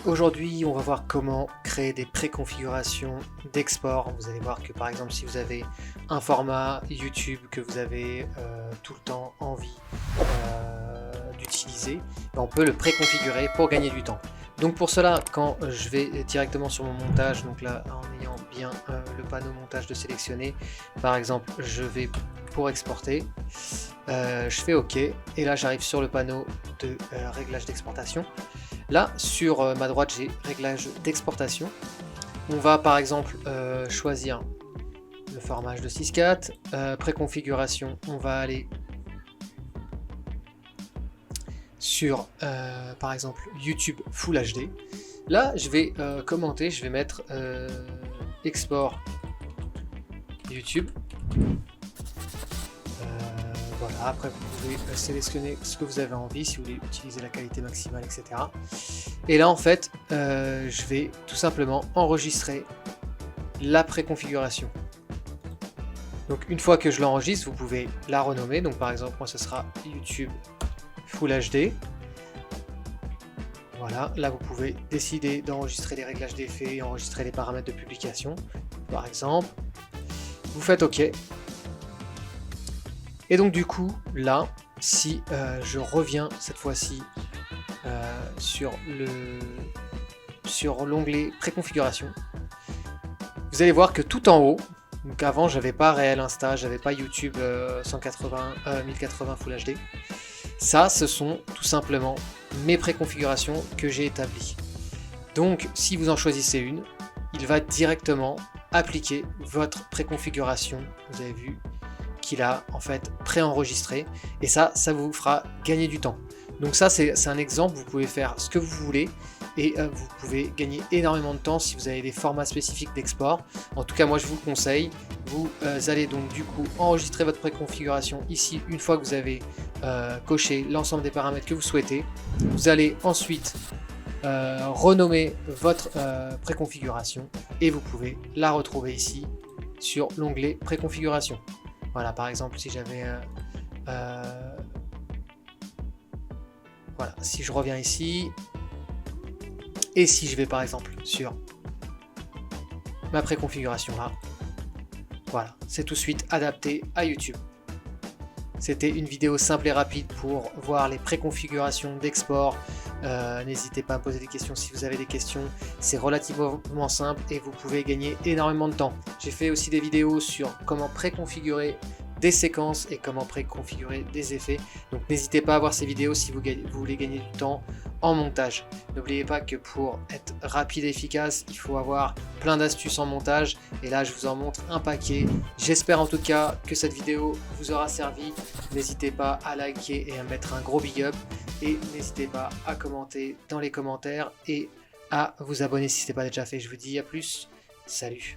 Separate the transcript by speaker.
Speaker 1: Aujourd'hui, on va voir comment créer des préconfigurations d'export. Vous allez voir que par exemple, si vous avez un format YouTube que vous avez tout le temps envie d'utiliser, on peut le préconfigurer pour gagner du temps. Donc pour cela, quand je vais directement sur mon montage, donc là en ayant bien le panneau montage de sélectionner, par exemple, je vais pour exporter, je fais OK, et là j'arrive sur le panneau de réglage d'exportation. Là, sur ma droite, j'ai réglage d'exportation. On va par exemple choisir le format de 6.4. Préconfiguration, on va aller sur par exemple YouTube Full HD. Là, je vais commenter, je vais mettre export YouTube. Voilà, après vous pouvez sélectionner ce que vous avez envie, si vous voulez utiliser la qualité maximale, etc. Et là en fait, je vais tout simplement enregistrer la préconfiguration. Donc une fois que je l'enregistre, vous pouvez la renommer. Donc par exemple, moi ce sera YouTube Full HD. Voilà, là vous pouvez décider d'enregistrer les réglages d'effets et enregistrer les paramètres de publication, par exemple. Vous faites OK. Et donc du coup, là, si je reviens cette fois-ci sur l'onglet préconfiguration, vous allez voir que tout en haut, donc avant j'avais pas Réel Insta, j'avais pas YouTube 1080 Full HD, ça ce sont tout simplement mes préconfigurations que j'ai établies. Donc si vous en choisissez une, il va directement appliquer votre préconfiguration, vous avez vu qu'il a en fait préenregistré, et ça vous fera gagner du temps. Donc ça c'est un exemple, vous pouvez faire ce que vous voulez et vous pouvez gagner énormément de temps si vous avez des formats spécifiques d'export. En tout cas moi je vous le conseille, vous allez donc du coup enregistrer votre préconfiguration ici une fois que vous avez coché l'ensemble des paramètres que vous souhaitez. Vous allez ensuite renommer votre préconfiguration et vous pouvez la retrouver ici sur l'onglet préconfiguration. Voilà, par exemple, si j'avais voilà, si je reviens ici et si je vais par exemple sur ma préconfiguration là, voilà, c'est tout de suite adapté à YouTube. C'était une vidéo simple et rapide pour voir les préconfigurations d'export. N'hésitez pas à me poser des questions si vous avez des questions. C'est relativement simple et vous pouvez gagner énormément de temps. J'ai fait aussi des vidéos sur comment préconfigurer des séquences et comment préconfigurer des effets. Donc n'hésitez pas à voir ces vidéos si vous voulez gagner du temps en montage. N'oubliez pas que pour être rapide et efficace, il faut avoir plein d'astuces en montage. Et là, je vous en montre un paquet. J'espère en tout cas que cette vidéo vous aura servi. N'hésitez pas à liker et à mettre un gros big up. Et n'hésitez pas à commenter dans les commentaires et à vous abonner si ce n'est pas déjà fait. Je vous dis à plus. Salut.